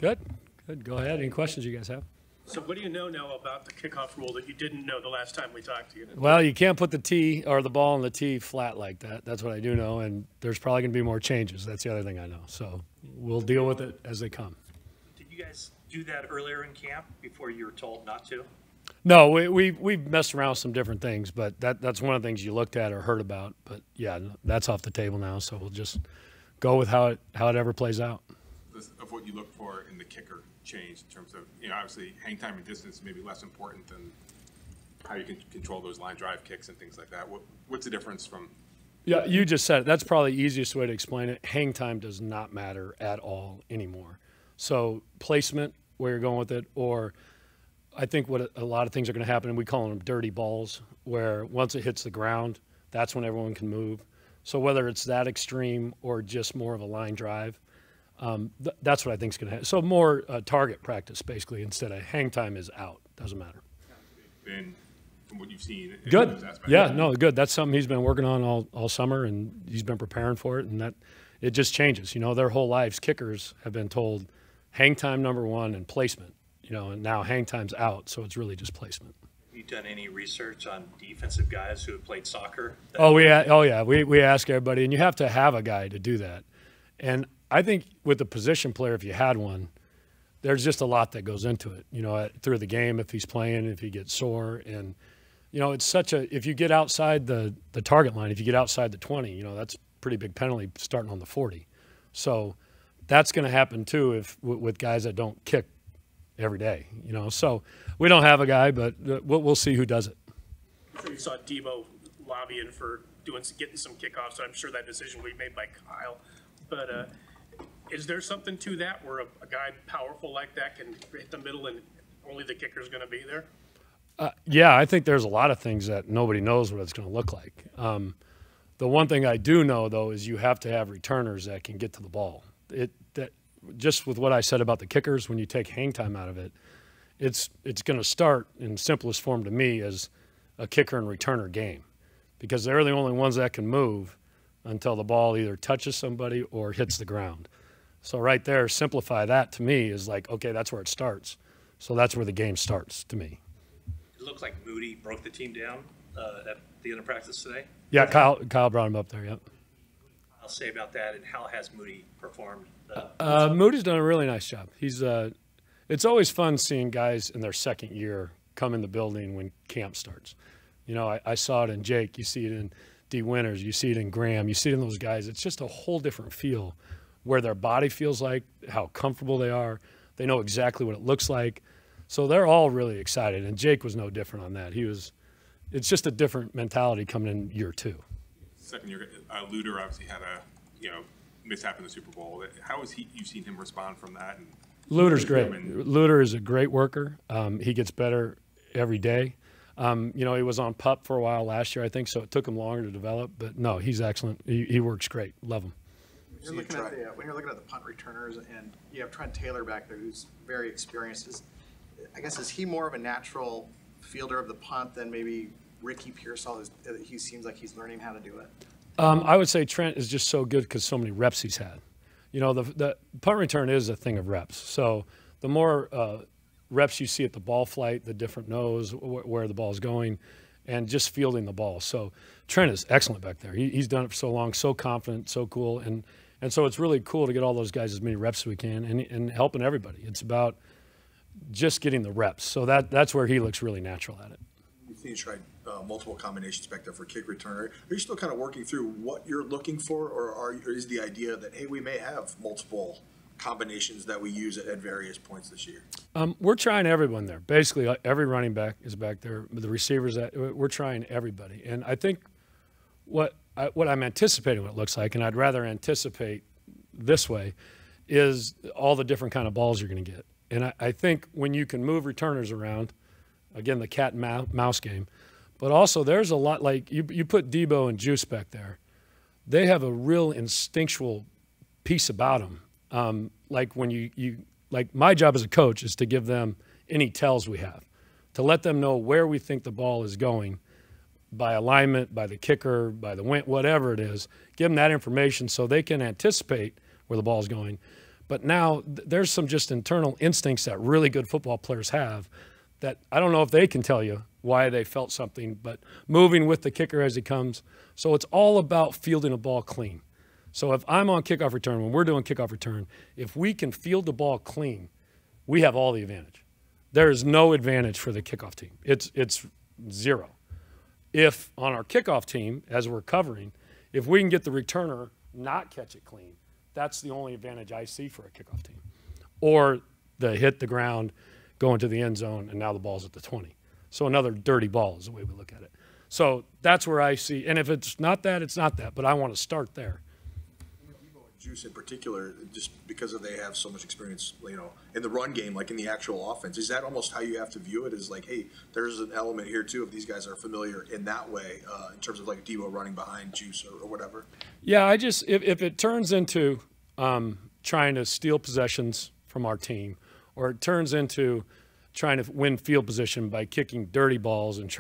Good. Good. Go ahead. Any questions you guys have? So what do you know now about the kickoff rule that you didn't know the last time we talked to you? Well, you can't put the tee or the ball on the tee flat like that. That's what I do know, and there's probably going to be more changes. That's the other thing I know. So we'll deal with it as they come. Did you guys do that earlier in camp before you were told not to? No, we messed around with some different things, but that's one of the things you looked at or heard about. But yeah, that's off the table now. So we'll just go with how it ever plays out. Of what you look for in the kicker change in terms of, obviously hang time and distance may be less important than how you can control those line drive kicks and things like that. What's the difference from? Yeah, you just said it. That's probably the easiest way to explain it. Hang time does not matter at all anymore. So placement, where you're going with it, or I think what a lot of things are going to happen, and we call them dirty balls, where once it hits the ground, that's when everyone can move. So whether it's that extreme or just more of a line drive, that's what I think is going to happen. So more target practice, basically, instead of hang time is out. Doesn't matter. And from what you've seen, good. Yeah, no, good. That's something he's been working on all summer, and he's been preparing for it, and that it just changes. Their whole lives, kickers have been told hang time #1 and placement, and now hang time's out, so it's really just placement. Have you done any research on defensive guys who have played soccer? We ask everybody, and you have to have a guy to do that. And I think with the position player, if you had one, there's just a lot that goes into it, through the game, if he's playing, if he gets sore. And, it's if you get outside the target line, if you get outside the 20, that's a pretty big penalty starting on the 40. So that's going to happen too with guys that don't kick every day, So we don't have a guy, but we'll see who does it. I'm sure you saw Debo lobbying for getting some kickoffs. So I'm sure that decision will be made by Kyle. But is there something to that where a guy powerful like that can hit the middle and only the kicker's going to be there? Yeah, I think there's a lot of things that nobody knows what it's going to look like. The one thing I do know, though, is you have to have returners that can get to the ball. Just with what I said about the kickers, when you take hang time out of it, it's going to start in simplest form to me as a kicker and returner game, because they're the only ones that can move until the ball either touches somebody or hits the ground. So right there, simplify that to me is like, okay, that's where it starts. So that's where the game starts to me. It looks like Moody broke the team down at the end of practice today. Yeah, Kyle brought him up there, yep. I'll say about that, and how has Moody performed? Moody's done a really nice job. It's always fun seeing guys in their second year come in the building when camp starts. I saw it in Jake. You see it in D. Winters. You see it in Graham. You see it in those guys. It's just a whole different feel where their body feels like, how comfortable they are. They know exactly what it looks like. So they're all really excited, and Jake was no different on that. It's just a different mentality coming in year 2. Second year, Luder obviously had a mishap in the Super Bowl. How has you've seen him respond from that? And Luder's great. Luder is a great worker. He gets better every day. He was on PUP for a while last year, I think, so it took him longer to develop. But no, he's excellent. He works great. Love him. When you're looking at the punt returners, and you have Trent Taylor back there, who's very experienced. Is he more of a natural fielder of the punt than maybe Ricky Pearsall? He seems like he's learning how to do it. I would say Trent is just so good because so many reps he's had. The punt return is a thing of reps. So the more reps you see at the ball flight, the different nose, where the ball is going, and just fielding the ball. So Trent is excellent back there. He's done it for so long, so confident, so cool. And so it's really cool to get all those guys as many reps as we can and helping everybody. It's about just getting the reps. So that's where he looks really natural at it. You tried multiple combinations back there for kick returner. Are you still kind of working through what you're looking for, or is the idea that, hey, we may have multiple combinations that we use at various points this year? We're trying everyone there. Basically, every running back is back there. The receivers, we're trying everybody. And I think what I'm anticipating what it looks like, and I'd rather anticipate this way, is all the different kind of balls you're going to get. And I think when you can move returners around, again, the cat and mouse game, but also there's a lot, like you put Debo and Juice back there. They have a real instinctual piece about them. Like when like my job as a coach is to give them any tells we have, to let them know where we think the ball is going by alignment, by the kicker, by the wind, whatever it is. Give them that information so they can anticipate where the ball is going. But now there's some just internal instincts that really good football players have that I don't know if they can tell you why they felt something, but moving with the kicker as he comes. So it's all about fielding a ball clean. So if I'm on kickoff return, when we're doing kickoff return, if we can field the ball clean, we have all the advantage. There is no advantage for the kickoff team. It's zero. If on our kickoff team, as we're covering, if we can get the returner not catch it clean, that's the only advantage I see for a kickoff team. Or the hit the ground, go into the end zone, and now the ball's at the 20. So another dirty ball is the way we look at it. So that's where I see, and if it's not that, it's not that, but I want to start there. Juice in particular, just because they have so much experience, in the run game, like in the actual offense, is that almost how you have to view it? Is like, hey, there's an element here too if these guys are familiar in that way, in terms of like Debo running behind Juice or whatever. Yeah, if it turns into trying to steal possessions from our team, or it turns into trying to win field position by kicking dirty balls and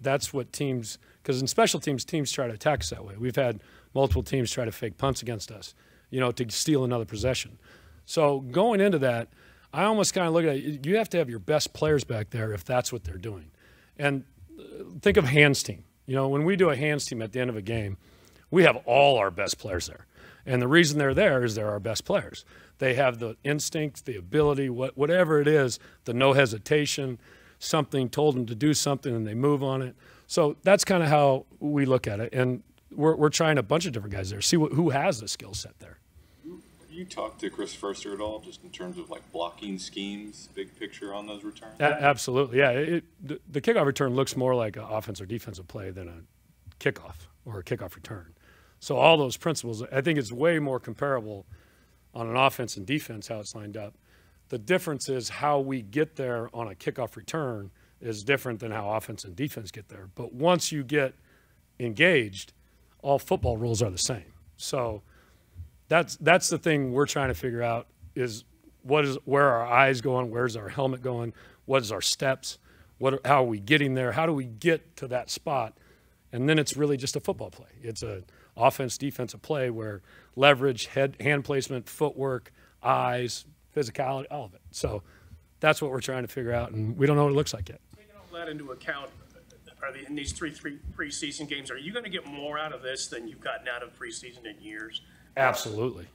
that's what teams, because in special teams try to attack us that way. We've had multiple teams try to fake punts against us, to steal another possession. So going into that, I almost kind of look at it, you have to have your best players back there if that's what they're doing. And think of hands team. When we do a hands team at the end of a game, we have all our best players there. And the reason they're there is they're our best players. They have the instinct, the ability, whatever it is, the no hesitation, something told them to do something and they move on it. So that's kind of how we look at it. And we're trying a bunch of different guys there, see who has the skill set there. You talked to Chris Furster at all, just in terms of like blocking schemes, big picture on those returns? Absolutely, yeah. The kickoff return looks more like an offense or defensive play than a kickoff or a kickoff return. So all those principles, I think it's way more comparable on an offense and defense, how it's lined up. The difference is how we get there on a kickoff return is different than how offense and defense get there. But once you get engaged, all football rules are the same. So that's the thing we're trying to figure out is where are our eyes going, where's our helmet going, what is our steps, how are we getting there, how do we get to that spot, and then it's really just a football play. It's a offense defensive play where leverage, hand placement, footwork, eyes, physicality, all of it. So that's what we're trying to figure out, and we don't know what it looks like yet. Taking all that into account, in these three preseason games, are you going to get more out of this than you've gotten out of preseason in years? Absolutely.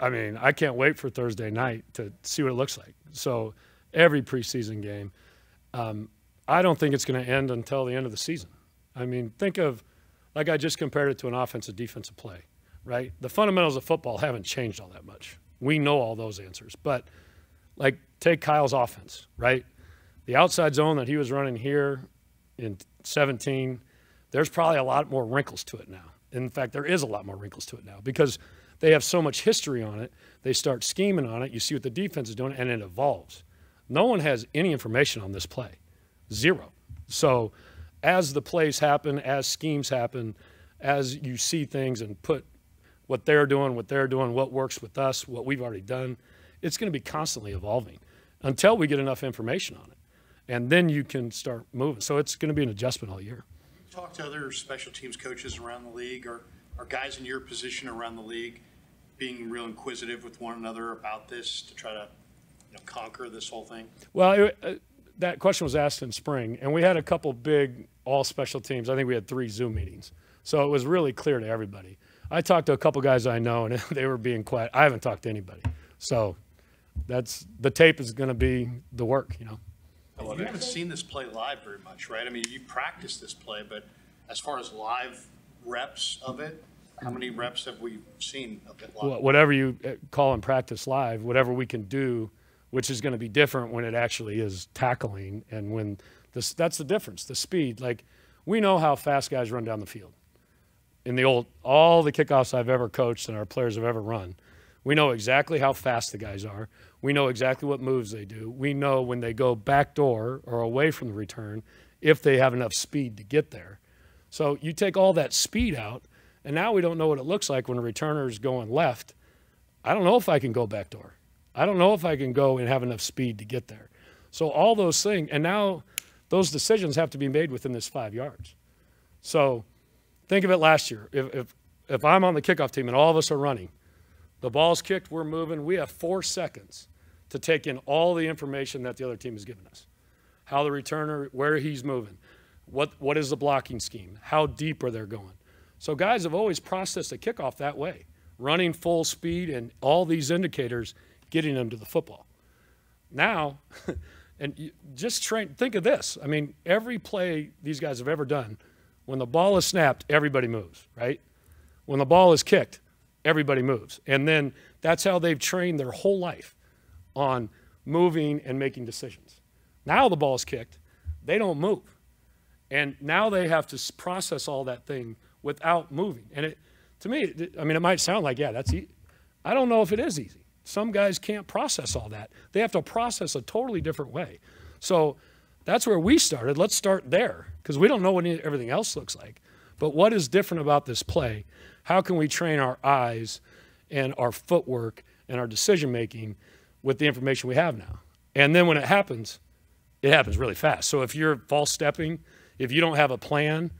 I can't wait for Thursday night to see what it looks like. So every preseason game, I don't think it's going to end until the end of the season. Think of, like I just compared it to an offensive defensive play, right? The fundamentals of football haven't changed all that much. We know all those answers. But, like, take Kyle's offense, right? The outside zone that he was running here in 17, there's probably a lot more wrinkles to it now. In fact, there is a lot more wrinkles to it now because they have so much history on it. They start scheming on it. You see what the defense is doing, and it evolves. No one has any information on this play. Zero. So as the plays happen, as schemes happen, as you see things and put what they're doing, what works with us, what we've already done, it's going to be constantly evolving until we get enough information on it. And then you can start moving. So it's going to be an adjustment all year. Talk to other special teams coaches around the league or guys in your position around the league being real inquisitive with one another about this to try to conquer this whole thing? Well, that question was asked in spring, and we had a couple big all special teams. I think we had 3 Zoom meetings. So it was really clear to everybody. I talked to a couple guys I know, and they were being quiet. I haven't talked to anybody. So the tape is going to be the work, You haven't seen this play live very much, right? You practiced this play, but as far as live reps of it, how many reps have we seen of it live? Whatever you call and practice live, whatever we can do, which is going to be different when it actually is tackling and when that's the difference, the speed. Like, we know how fast guys run down the field. In all the kickoffs I've ever coached and our players have ever run, we know exactly how fast the guys are. We know exactly what moves they do. We know when they go backdoor or away from the return if they have enough speed to get there. So you take all that speed out, and now we don't know what it looks like when a returner is going left. I don't know if I can go backdoor. I don't know if I can go and have enough speed to get there. So all those things, and now those decisions have to be made within this 5 yards. So think of it last year. If I'm on the kickoff team and all of us are running, The ball's kicked, we're moving. We have 4 seconds to take in all the information that the other team has given us. How the returner, where he's moving, what is the blocking scheme, how deep are they going. So guys have always processed a kickoff that way, running full speed and all these indicators getting them to the football. Now, and just think of this. I mean, every play these guys have ever done, when the ball is snapped, everybody moves, right? When the ball is kicked, everybody moves. And then that's how they've trained their whole life on moving and making decisions. Now the ball's kicked, they don't move. And now they have to process all that thing without moving. And to me, I mean, it might sound like, yeah, that's easy. I don't know if it is easy. Some guys can't process all that. They have to process a totally different way. So that's where we started. Let's start there, because we don't know what everything else looks like. But what is different about this play? How can we train our eyes and our footwork and our decision-making with the information we have now? And then when it happens really fast. So if you're false stepping, if you don't have a plan,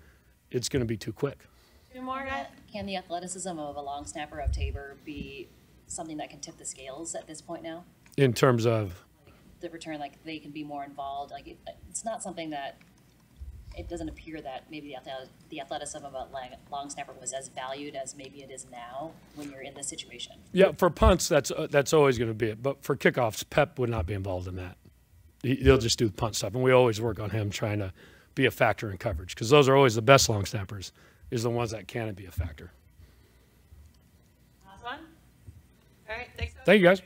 it's going to be too quick. Two more guys. Can the athleticism of a long snapper of Tabor be something that can tip the scales at this point now? In terms of? Like the return, like they can be more involved. Like it's not something that, it doesn't appear that maybe the athleticism of a long snapper was as valued as maybe it is now when you're in this situation. Yeah, for punts, that's always going to be it. But for kickoffs, Pep would not be involved in that. He'll just do the punt stuff. And we always work on him trying to be a factor in coverage, because those are always the best long snappers, is the ones that can be a factor. Last one. All right, thanks. Thank you, guys.